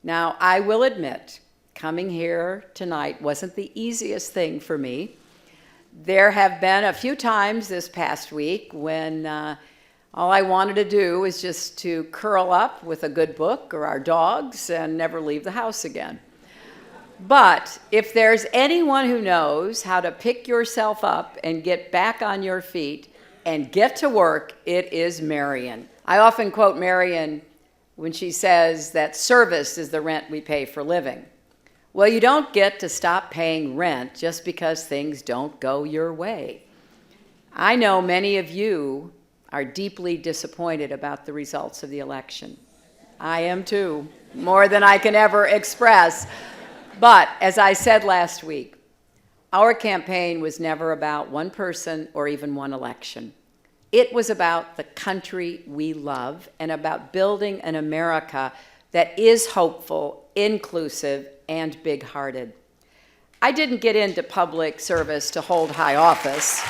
Now, I will admit, coming here tonight wasn't the easiest thing for me. There have been a few times this past week when all I wanted to do was just to curl up with a good book or our dogs and never leave the house again. But if there's anyone who knows how to pick yourself up and get back on your feet and get to work, it is Marion. I often quote Marion when she says that service is the rent we pay for living. Well, you don't get to stop paying rent just because things don't go your way. I know many of you are deeply disappointed about the results of the election. I am too, more than I can ever express. But as I said last week, our campaign was never about one person or even one election. It was about the country we love and about building an America that is hopeful, inclusive, and big-hearted. I didn't get into public service to hold high office.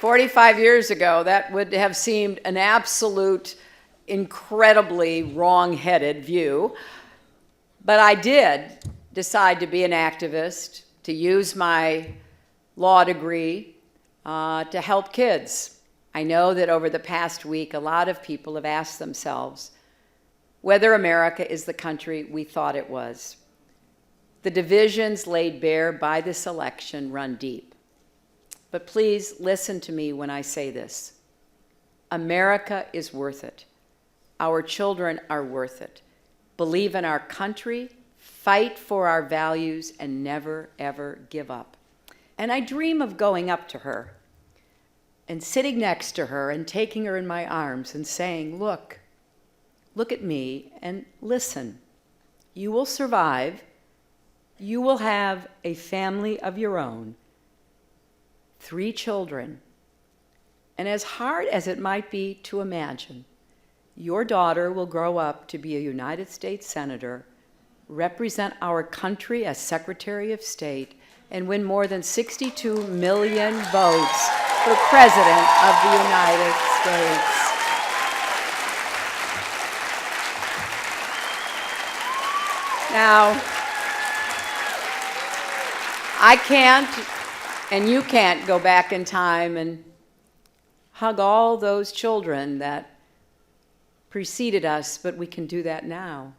"45 years ago, that would have seemed an absolute, incredibly wrong-headed view. But I did decide to be an activist, to use my law degree to help kids. I know that over the past week, a lot of people have asked themselves whether America is the country we thought it was. The divisions laid bare by this election run deep. But please listen to me when I say this. America is worth it. Our children are worth it. Believe in our country, fight for our values, and never, ever give up." And I dream of going up to her and sitting next to her and taking her in my arms and saying, look at me and listen. You will survive. You will have a family of your own, 3 children. And as hard as it might be to imagine, your daughter will grow up to be a United States Senator, represent our country as Secretary of State, and win more than 62 million votes for President of the United States. Now, I can't, and you can't go back in time and hug all those children that preceded us, but we can do that now.